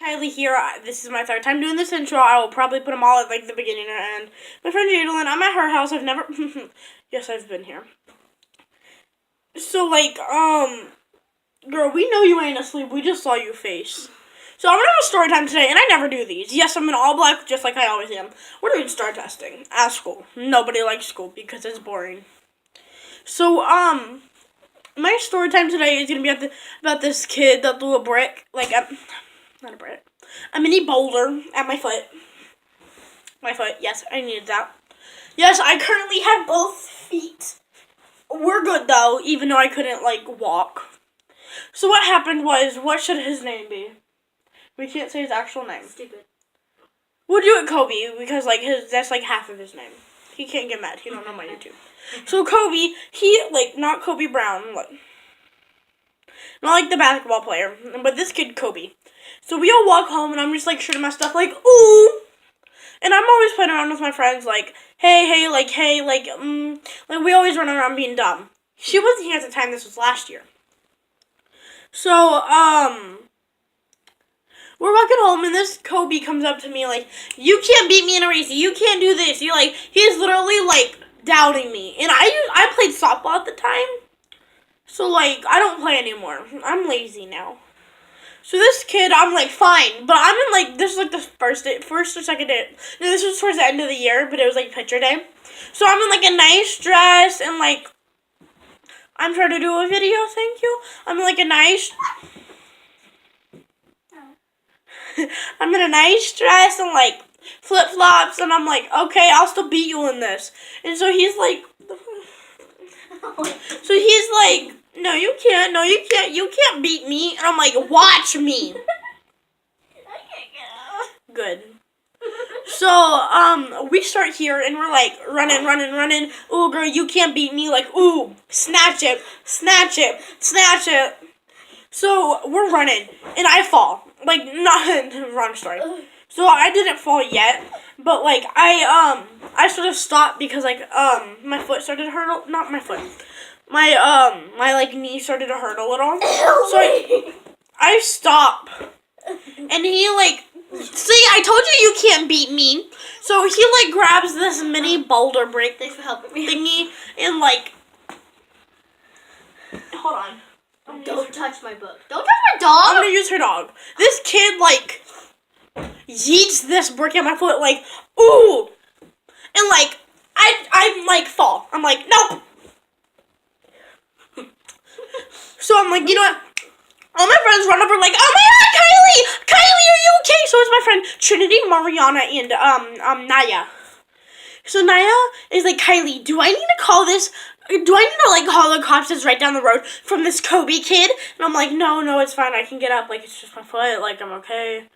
Kylie here. This is my third time doing this intro. I will probably put them all at like the beginning or end. My friend Jadalyn, I'm at her house. I've never. Yes, I've been here. So girl, we know you ain't asleep. We just saw your face. So I'm gonna have a story time today, and I never do these. Yes, I'm in all black, just like I always am. We're doing star testing at school. Nobody likes school because it's boring. So my story time today is gonna be about this kid that threw a brick, not a brick, a mini boulder at my foot. My foot. Yes, I needed that. Yes, I currently have both feet. We're good though, even though I couldn't walk. So what happened was, what should his name be? We can't say his actual name. Stupid. We'll do it Kobe, because that's half of his name. He can't get mad. He don't know my YouTube. So Kobe, not Kobe Brown, not like the basketball player, but this kid Kobe. So we all walk home, and I'm just shooting my stuff ooh. And I'm always playing around with my friends hey, we always run around being dumb. She wasn't here at the time. This was last year. So, we're walking home, and this Kobe comes up to me you can't beat me in a race. You can't do this. He's literally, doubting me. And I played softball at the time. So, I don't play anymore. I'm lazy now. So this kid, I'm fine. But I'm in, this is, the first or second day. No, this was towards the end of the year, but it was, picture day. So I'm in, a nice dress, and, I'm trying to do a video, thank you. I'm in, a nice... I'm in a nice dress and, flip-flops, and I'm okay, I'll still beat you in this. And so he's no, you can't beat me. And I'm watch me. Good. So, we start here, and we're, running. Ooh, girl, you can't beat me. Ooh, snatch it. So, we're running, and I fall. Not, wrong story. So, I didn't fall yet, but, I sort of stopped because, my foot started to hurt, not my foot. My knee started to hurt a little. So, I stop, and he, see, I told you can't beat me. So he grabs this mini boulder brick thingy and hold on. Don't touch my book. Don't touch my dog. I'm gonna use her dog. This kid yeets this brick at my foot ooh, and I fall. I'm nope. So I'm you know what? All my friends run over oh my god, Kylie, are you okay? So is my friend Trinity, Mariana, and Naya. So Naya is Kylie, do I need to call this? Do I need to call the cops? It's right down the road from this Kobe kid. And I'm no, it's fine. I can get up. It's just my foot. I'm okay.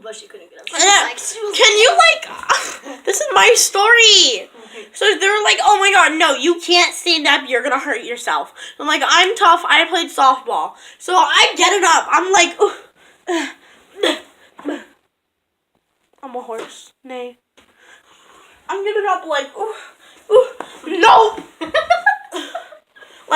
But she couldn't get up. Can you this is my story. So they're oh my god, no, you can't stand up. You're gonna hurt yourself. I'm I'm tough. I played softball. So I get it up. I'm I'm a horse. Nay. I'm getting up no.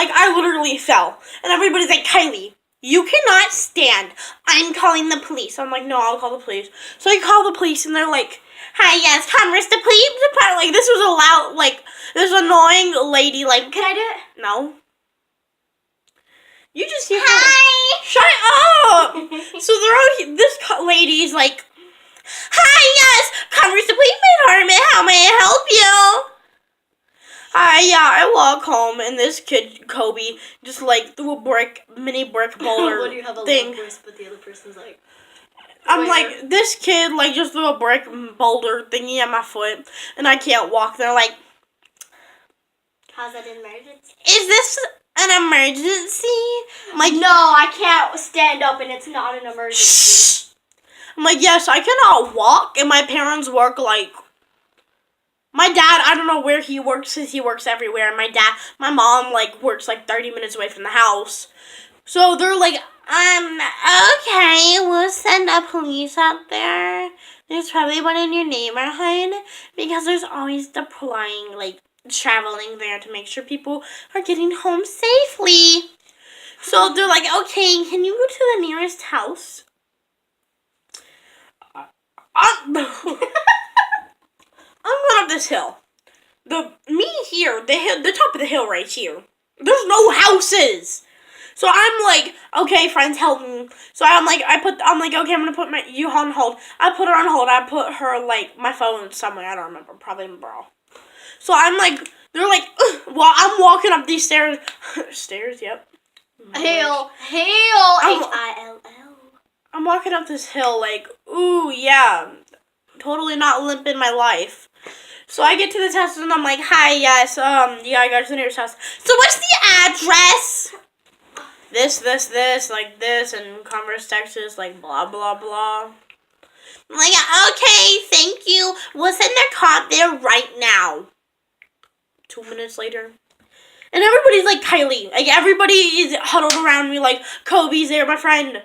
I literally fell. And everybody's Kylie, you cannot stand. I'm calling the police. I'm no, I'll call the police. So I call the police, and they're hi, yes, Converse, the police department. This was a loud, this annoying lady, Can I do it? No. You just hear Hi! Shut up! So this lady's hi, yes, Converse, the police department. How may I help you? Hi, yeah, I walk home, and this kid, Kobe, just, threw a mini brick boulder What do you have a thing. low voice, but the other person's I'm this kid, just threw a brick boulder thingy at my foot, and I can't walk. They're how's that an emergency? Is this an emergency? I'm no, I can't stand up, and it's not an emergency. Shh. I'm yes, I cannot walk, and my parents work, my dad, I don't know where he works, because he works everywhere, and my mom, works, 30 minutes away from the house. So they're okay, we'll send the police out there. There's probably one in your neighborhood, because there's always deploying, traveling there to make sure people are getting home safely. So they're okay, can you go to the nearest house? I'm going up this hill. The top of the hill right here. There's no houses. So I'm like, okay, friends, help me. So I'm like, okay, I'm gonna put you on hold. I put her on hold. I put her, like, my phone somewhere. I don't remember. Probably in bro. So I'm like, they're like, while I'm walking up these stairs. Stairs, yep. Hill. H-I-L-L. I'm walking up this hill like, ooh, yeah. Totally not limping my life. So I get to this house and I'm like, hi, yes, yeah, I got to the nearest house. So what's the address? This, like this, and Converse, Texas, like blah, blah, blah. I'm like, okay, thank you. We'll send a cop there right now. 2 minutes later. And everybody's like, Kylie. Like, everybody is huddled around me like, Kobe's there, my friend.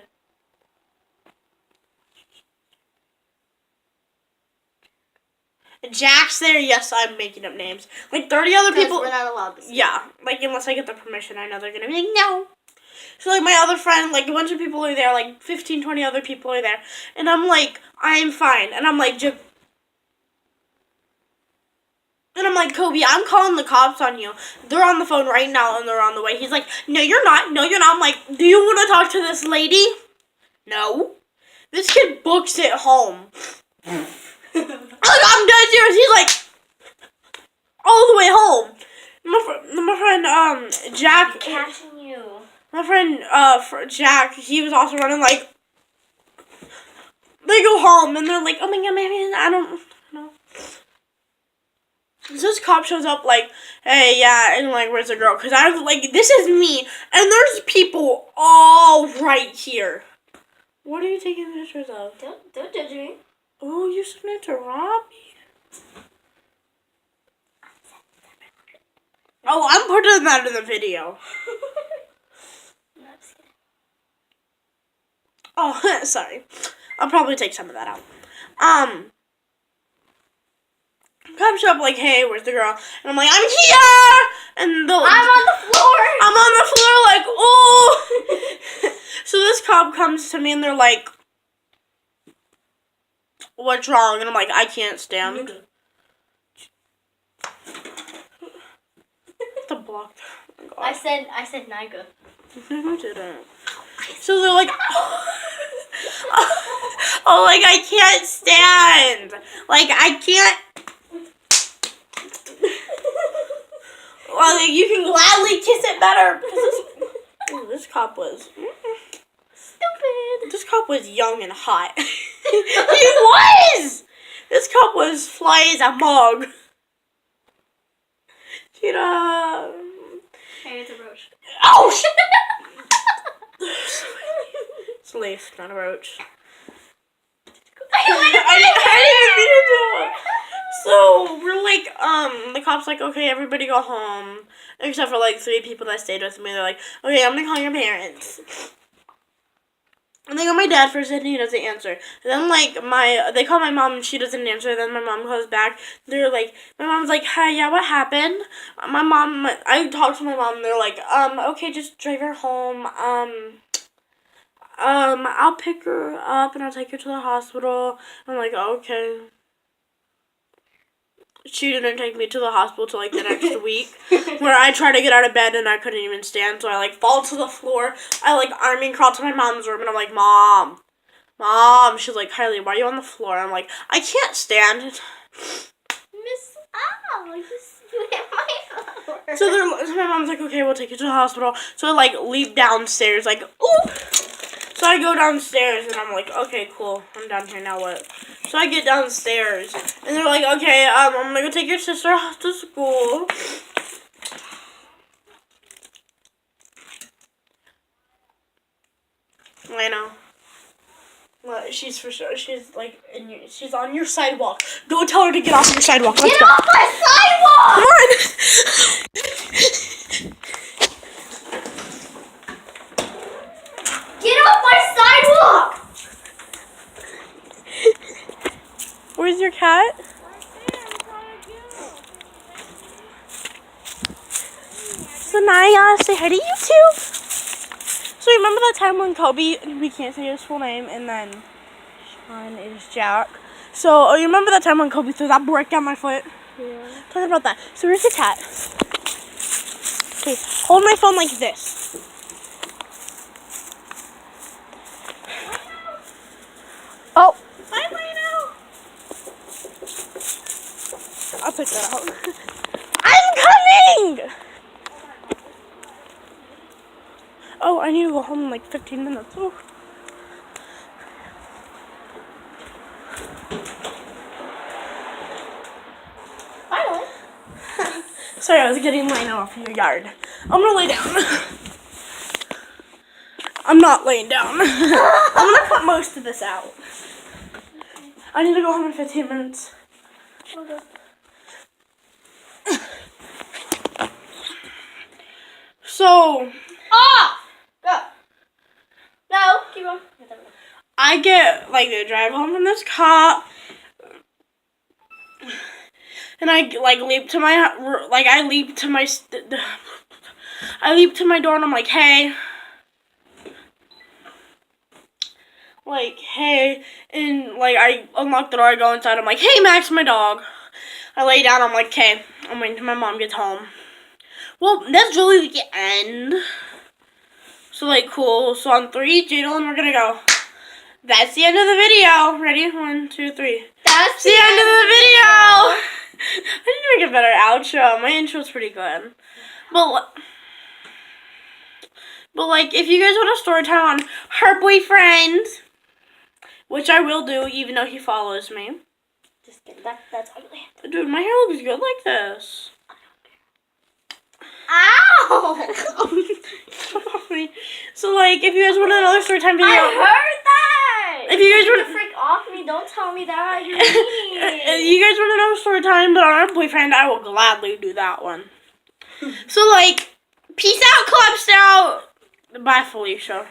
Jack's there. Yes, I'm making up names. Like 30 other people. We're not allowed to see. Yeah, like unless I get the permission, I know they're gonna be like, no. So like my other friend, like a bunch of people are there, like 15, 20 other people are there, and I'm like, I'm fine, and I'm like, Kobe, I'm calling the cops on you. They're on the phone right now, and they're on the way. He's like, no, you're not. No, you're not. I'm like, do you want to talk to this lady? No. This kid books it home. I'm dead serious. He's like, all the way home. My friend, Jack. I'm catching you. My friend, Jack, he was also running like, they go home and they're like, oh my god, man, I don't know. So this cop shows up like, hey, yeah, and like, where's the girl? Because I was like, this is me, and there's people all right here. What are you taking pictures of? Don't judge me. Oh, you sent it to Robbie? Oh, I'm putting that in the video. No, I'm just kidding. Oh, sorry. I'll probably take some of that out. Cops show up like, hey, where's the girl? And I'm like, I'm here! And I'm on the floor! I'm on the floor like, oh! So this cop comes to me and they're like, what's wrong? And I'm like, I can't stand. The block. Oh my God. I said Niga. You didn't. So they're like, oh, like I can't stand. Like I can't. Well, like, you can gladly kiss it better. This cop was Stupid. This cop was young and hot. He was. This cop was fly as a mug. Cheetah. Hey, it's a roach. Oh shit! It's a leaf, not a roach. I didn't mean to do it. So we're like, the cop's like, okay, everybody go home, except for like 3 people that stayed with me. They're like, okay, I'm gonna call your parents. And they call my dad first, and he doesn't answer. And then they call my mom, and she doesn't answer. Then my mom calls back. They're like, my mom's like, hi, yeah, what happened? I talked to my mom. And they're like, okay, just drive her home. I'll pick her up and I'll take her to the hospital. I'm like, okay. She didn't take me to the hospital till like the next week, where I tried to get out of bed and I couldn't even stand, so I like fall to the floor. I like arming crawl to my mom's room and I'm like, Mom. She's like, Kylie, why are you on the floor? I'm like, I can't stand. Miss Ow, you hit my floor. So my mom's like, okay, we'll take you to the hospital. So I like leap downstairs, like, ooh. So I go downstairs and I'm like, okay, cool. I'm down here, now what? So I get downstairs and they're like, okay, I'm gonna go take your sister to school. I know. Well, she's for sure. She's like, she's on your sidewalk. Go tell her to get off your sidewalk. Let's Get go. off my sidewalk! Come on. Get off my sidewalk! Where's your cat? Sanaya, say hi to YouTube. So remember that time when Kobe, we can't say his full name, and then Sean is Jack. So, you remember that time when Kobe threw that brick down my foot? Yeah. Talking about that. So here's the tat. Okay, hold my phone like this. Oh. Bye bye now. I'll take that out. I'm coming! Oh, I need to go home in like 15 minutes. Oh. Finally. Sorry, I was getting Lena off your yard. I'm gonna lay down. I'm not laying down. I'm gonna cut most of this out. I need to go home in 15 minutes. Okay. So, Go. No, keep on. I get like the drive home from this cop, and I like leap to my I leap to my door and I'm like, hey, and like I unlock the door, I go inside, I'm like, hey Max, my dog. I lay down, I'm like, okay, I'm waiting till my mom gets home. Well, that's really the end. So like, cool. So on 3, Jadalyn, we're gonna go. That's the end of the video. Ready? 1, 2, 3. That's The end of the video. I need to make a better outro. My intro's pretty good. But like, if you guys want a story time on her boyfriend, which I will do, even though he follows me. Just kidding. That's ugly. Dude, my hair looks good like this. Ow! So like, if you guys want another story time video, I heard that. If you guys want want to freak off me, don't tell me that. You're if mean. you guys want another story time, but on our boyfriend, I will gladly do that one. So like, peace out, clubs out. Bye, Felicia.